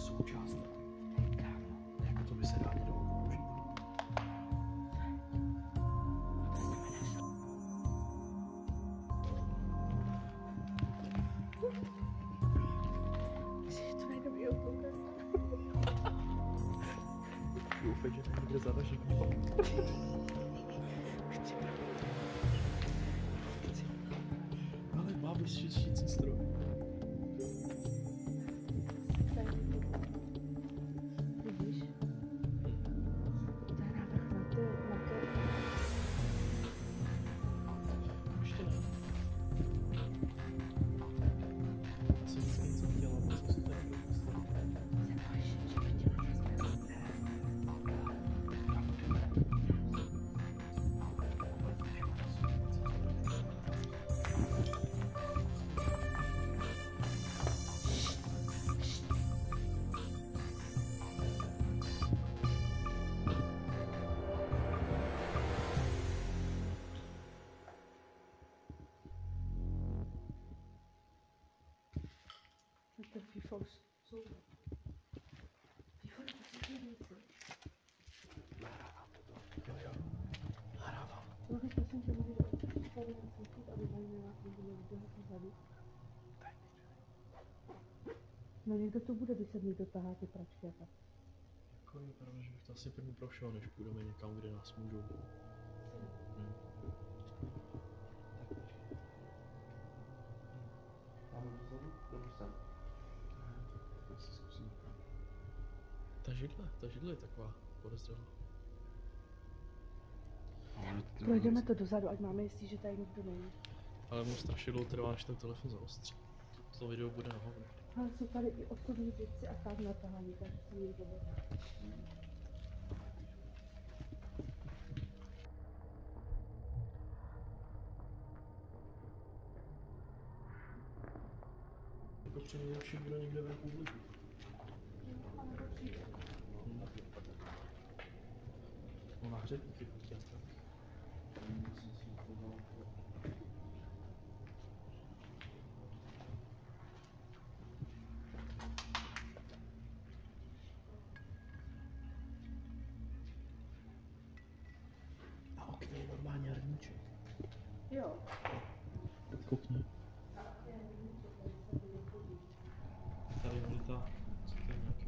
součást. Jako to by se dá někdo použít. Doufej, že to bude zadažit. Ale má vyšší stroj. Vidíš? To je návrh na ty maky. Ještě ne. Jsem vždycky něco chtěla, co si tady To je FIFO. Jsou. FIFO je prostě věci. nahrávám to. Jo. Nahrávám. Můžu prosím tě můžu tady nacvičit, aby tady nebylo video pozadu. No někdo to bude, když se někdo tahá ty pračky a tak. Jako je pravda, že bych to asi první prošel, než půjdeme někam, kde nás můžou. Máme dozadu? Nebo sem? Já si zkusím. Ta židle je taková podezřelá. Projdeme to dozadu, ať máme jistý, že tady nikdo není. Ale mu strašně dlouho trvá, než ten telefon zaostří. To video bude na hovno. Ale jsou tady i osobní věci a tak na tahání, takže se někdo bude. Jako přinejlepším bude někde venku v ligu. No na hřebíky chodí a tak. Na okně je normálně hrníček. Jo. Koukni. Tady vlita, co to je nějaký?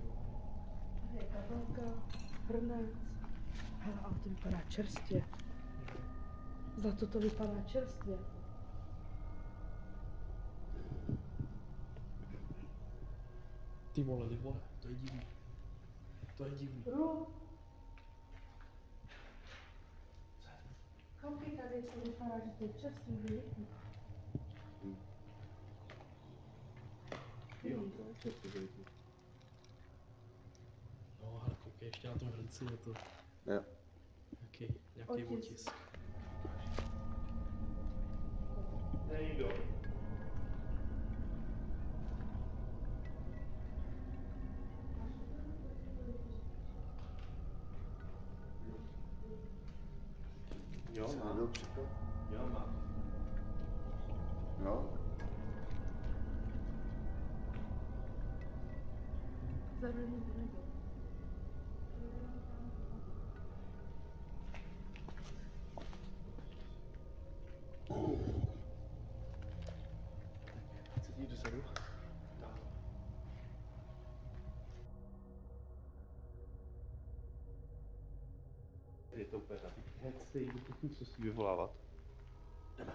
Tady je kabelka, hrnec. Hele, ale to vypadá čerstvě. Zlato to vypadá čerstvě. Ty vole, to je divný. To je divný. Koukej, tady to vypadá, že to je čerstvě vylitý. Jo, to je často vylitý. No, ale koukej, ještě na tom hrnci je to Jo. nějaký otisk. Není kdo. Jo, má. Jo, má. Jo. Zároveň to nebylo. Chcete jít dozadu? Tak. Je to úplně na hned se jdu pokud co si vyvolávat. Jdeme.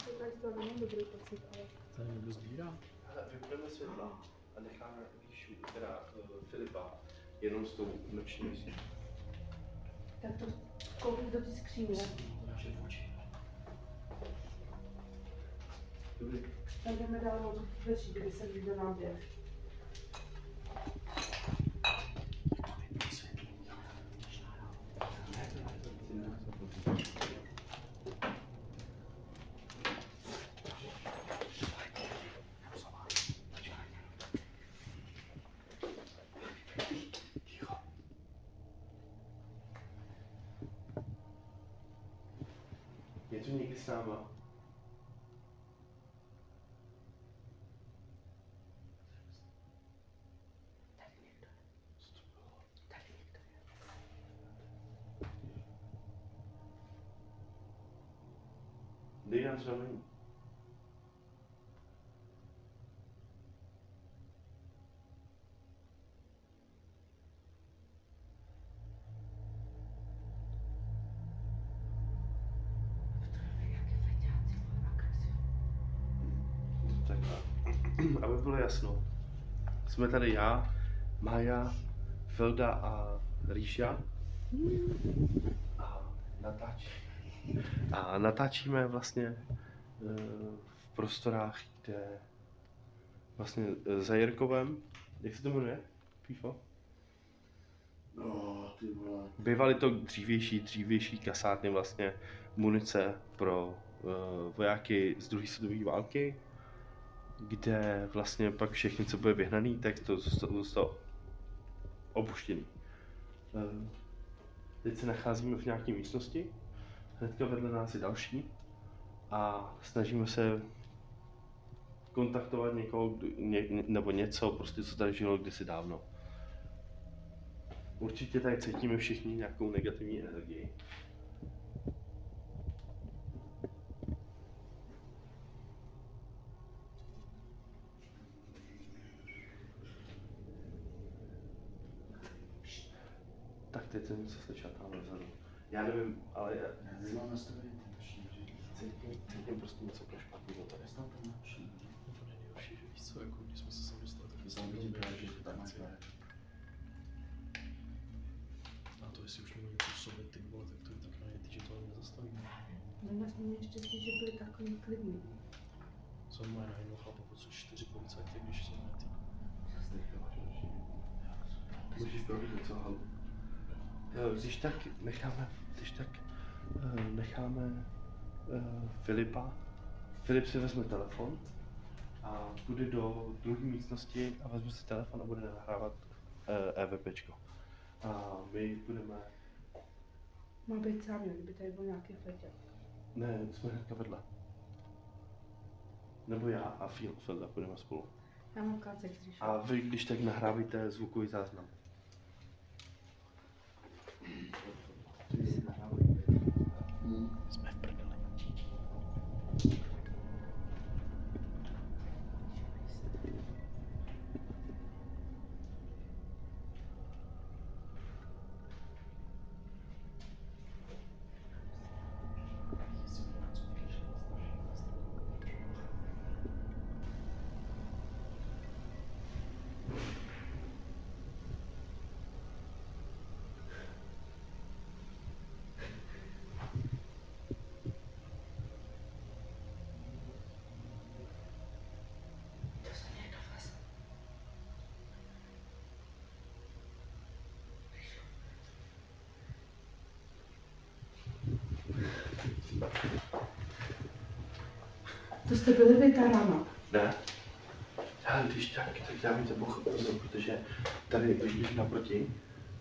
To tady to nemám dobrý pocit, ale... Tady někdo sbírá? Hele, vypneme světla a necháme Víšu, teda Filipa, jenom s tou noční misí. Tak to koupit do té skříně. Naše oči. Dobrý. Tak jdeme dál na dveří, kdyby se někdo nám běh. Je tu někdy s náma? Tady někdo je. Co to bylo? Tady někdo je. Dej nám znamení. Tak, aby bylo jasno, jsme tady já, Mája, Felda a Ríša a natáčíme vlastně v prostorách, kde vlastně za Jirkovem, jak se to jmenuje, Pífo? No, ty vole. Bývaly to dřívější kasárny vlastně, munice pro vojáky z druhé světové války, kde vlastně pak všechny, co byly vyhnaný, tak to zůstalo opuštěný. Teď se nacházíme v nějaké místnosti, hnedka vedle nás je další a snažíme se kontaktovat někoho, nebo něco, prostě co tady žilo kdysi dávno. Určitě tady cítíme všichni nějakou negativní energii. Tak teď jsem něco slyšel tamhle vzadu. Já nevím, ale já Nemám nastavený ten noční řidič. cítím prostě něco jako špatného tady. Já jsem tam noční. To není nejhorší, že víš co, jako když jsme se sem dostali, tak To jsme tam vidím viděli, právě, že že to tam tam máš chci. barek. A to jestli už mělo něco v sobě, ty vole, tak to je tak najetý, že to ani nezastavíme. No nás měli štěstí, že byli takový klidní. Jsem moje najednou chlapa, po co 4 policajty, když jsou najetý. Můžeš provít něco, halu. Když tak necháme Filipa. Filip si vezme telefon a půjde do druhé místnosti a vezme si telefon a bude nahrávat EVPčko. A my budeme... Má být sám, kdyby tady byl nějaký feťák. Ne, jsme hnedka vedle. Nebo já a Felda půjdeme spolu. Já mám kácek s Ríšou. A vy když tak nahrávajte zvukový záznam. Jsme v prdeli. To se někdo vlez. To jste byli vy ta rána. Ne? Ale když tak dávajte pozor, protože tady, když naproti,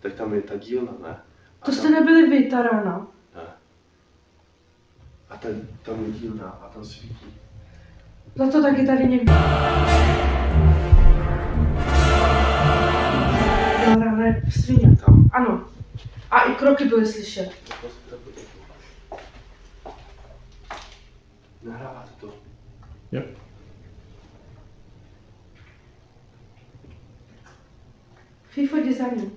tak tam je ta dílna, ne? A To jste tam, nebyli vy ta rána. ne. A tam je dílna a tam svítí. Za to taky tady někdo. Byla rána jak v svině. Tam. Ano. A i kroky byly slyšet. Nahráváte to. Jo. FIFO jdi za ním.